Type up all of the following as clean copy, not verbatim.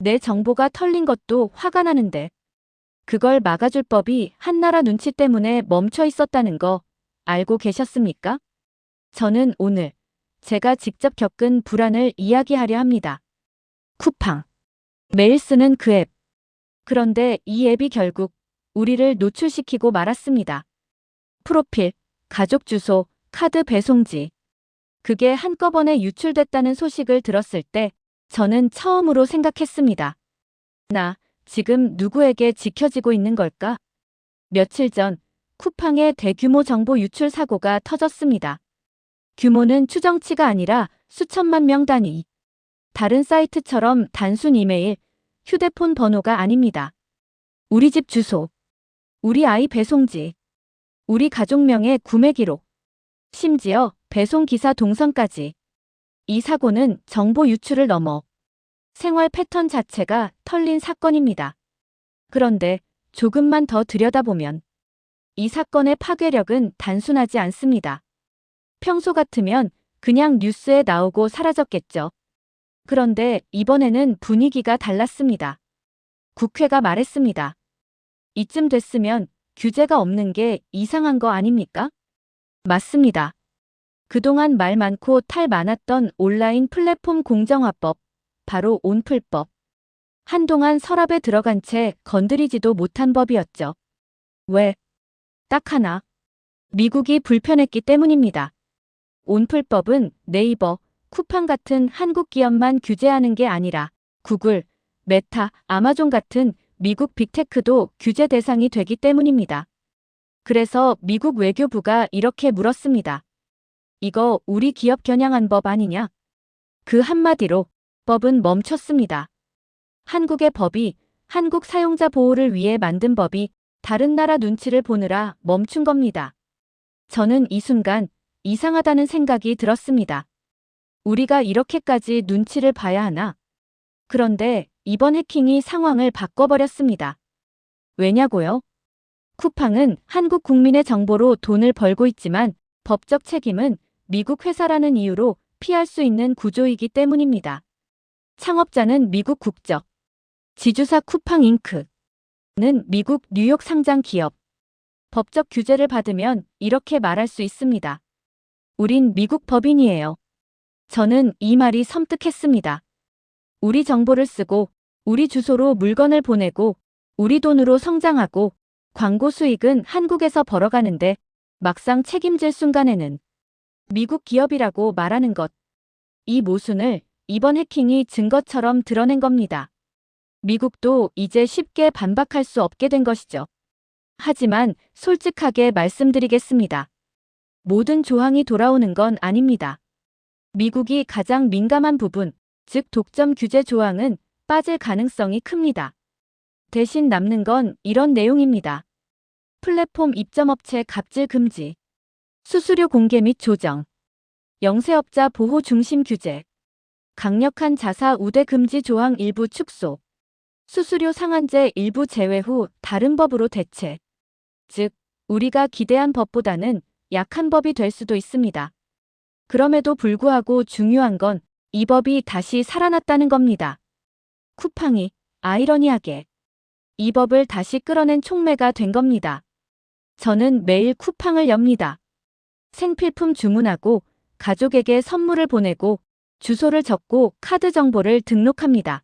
내 정보가 털린 것도 화가 나는데 그걸 막아줄 법이 한나라 눈치 때문에 멈춰 있었다는 거 알고 계셨습니까? 저는 오늘 제가 직접 겪은 불안을 이야기하려 합니다. 쿠팡. 매일 쓰는 그 앱. 그런데 이 앱이 결국 우리를 노출시키고 말았습니다. 프로필, 가족 주소, 카드 배송지. 그게 한꺼번에 유출됐다는 소식을 들었을 때 저는 처음으로 생각했습니다. 나 지금 누구에게 지켜지고 있는 걸까? 며칠 전 쿠팡의 대규모 정보 유출 사고가 터졌습니다. 규모는 추정치가 아니라 수천만 명 단위. 다른 사이트처럼 단순 이메일, 휴대폰 번호가 아닙니다. 우리 집 주소, 우리 아이 배송지, 우리 가족명의 구매 기록, 심지어 배송 기사 동선까지. 이 사고는 정보 유출을 넘어 생활 패턴 자체가 털린 사건입니다. 그런데 조금만 더 들여다보면 이 사건의 파괴력은 단순하지 않습니다. 평소 같으면 그냥 뉴스에 나오고 사라졌겠죠. 그런데 이번에는 분위기가 달랐습니다. 국회가 말했습니다. 이쯤 됐으면 규제가 없는 게 이상한 거 아닙니까? 맞습니다. 그동안 말 많고 탈 많았던 온라인 플랫폼 공정화법, 바로 온플법. 한동안 서랍에 들어간 채 건드리지도 못한 법이었죠. 왜? 딱 하나. 미국이 불편했기 때문입니다. 온플법은 네이버, 쿠팡 같은 한국 기업만 규제하는 게 아니라 구글, 메타, 아마존 같은 미국 빅테크도 규제 대상이 되기 때문입니다. 그래서 미국 외교부가 이렇게 물었습니다. 이거 우리 기업 겨냥한 법 아니냐? 그 한마디로 법은 멈췄습니다. 한국의 법이 한국 사용자 보호를 위해 만든 법이 다른 나라 눈치를 보느라 멈춘 겁니다. 저는 이 순간 이상하다는 생각이 들었습니다. 우리가 이렇게까지 눈치를 봐야 하나? 그런데 이번 해킹이 상황을 바꿔버렸습니다. 왜냐고요? 쿠팡은 한국 국민의 정보로 돈을 벌고 있지만 법적 책임은 미국 회사라는 이유로 피할 수 있는 구조이기 때문입니다. 창업자는 미국 국적. 지주사 쿠팡잉크는 미국 뉴욕 상장 기업. 법적 규제를 받으면 이렇게 말할 수 있습니다. 우린 미국 법인이에요. 저는 이 말이 섬뜩했습니다. 우리 정보를 쓰고 우리 주소로 물건을 보내고 우리 돈으로 성장하고 광고 수익은 한국에서 벌어가는데 막상 책임질 순간에는 미국 기업이라고 말하는 것. 이 모순을 이번 해킹이 증거처럼 드러낸 겁니다. 미국도 이제 쉽게 반박할 수 없게 된 것이죠. 하지만 솔직하게 말씀드리겠습니다. 모든 조항이 돌아오는 건 아닙니다. 미국이 가장 민감한 부분, 즉 독점 규제 조항은 빠질 가능성이 큽니다. 대신 남는 건 이런 내용입니다. 플랫폼 입점업체 갑질 금지, 수수료 공개 및 조정, 영세업자 보호 중심 규제, 강력한 자사 우대 금지 조항 일부 축소, 수수료 상한제 일부 제외 후 다른 법으로 대체. 즉, 우리가 기대한 법보다는 약한 법이 될 수도 있습니다. 그럼에도 불구하고 중요한 건 이 법이 다시 살아났다는 겁니다. 쿠팡이 아이러니하게 이 법을 다시 끌어낸 촉매가 된 겁니다. 저는 매일 쿠팡을 엽니다. 생필품 주문하고 가족에게 선물을 보내고 주소를 적고 카드 정보를 등록합니다.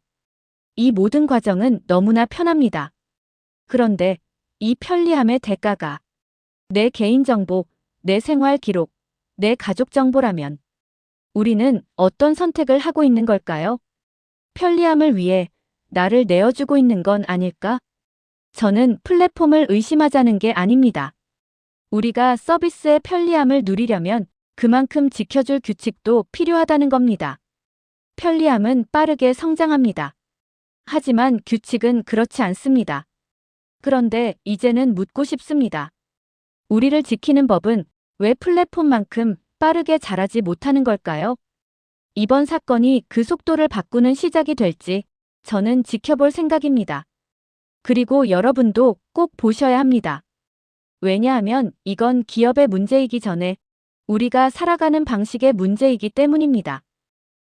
이 모든 과정은 너무나 편합니다. 그런데 이 편리함의 대가가 내 개인정보, 내 생활 기록, 내 가족 정보라면 우리는 어떤 선택을 하고 있는 걸까요? 편리함을 위해 나를 내어주고 있는 건 아닐까? 저는 플랫폼을 의심하자는 게 아닙니다. 우리가 서비스의 편리함을 누리려면 그만큼 지켜줄 규칙도 필요하다는 겁니다. 편리함은 빠르게 성장합니다. 하지만 규칙은 그렇지 않습니다. 그런데 이제는 묻고 싶습니다. 우리를 지키는 법은 왜 플랫폼만큼 빠르게 자라지 못하는 걸까요? 이번 사건이 그 속도를 바꾸는 시작이 될지 저는 지켜볼 생각입니다. 그리고 여러분도 꼭 보셔야 합니다. 왜냐하면 이건 기업의 문제이기 전에 우리가 살아가는 방식의 문제이기 때문입니다.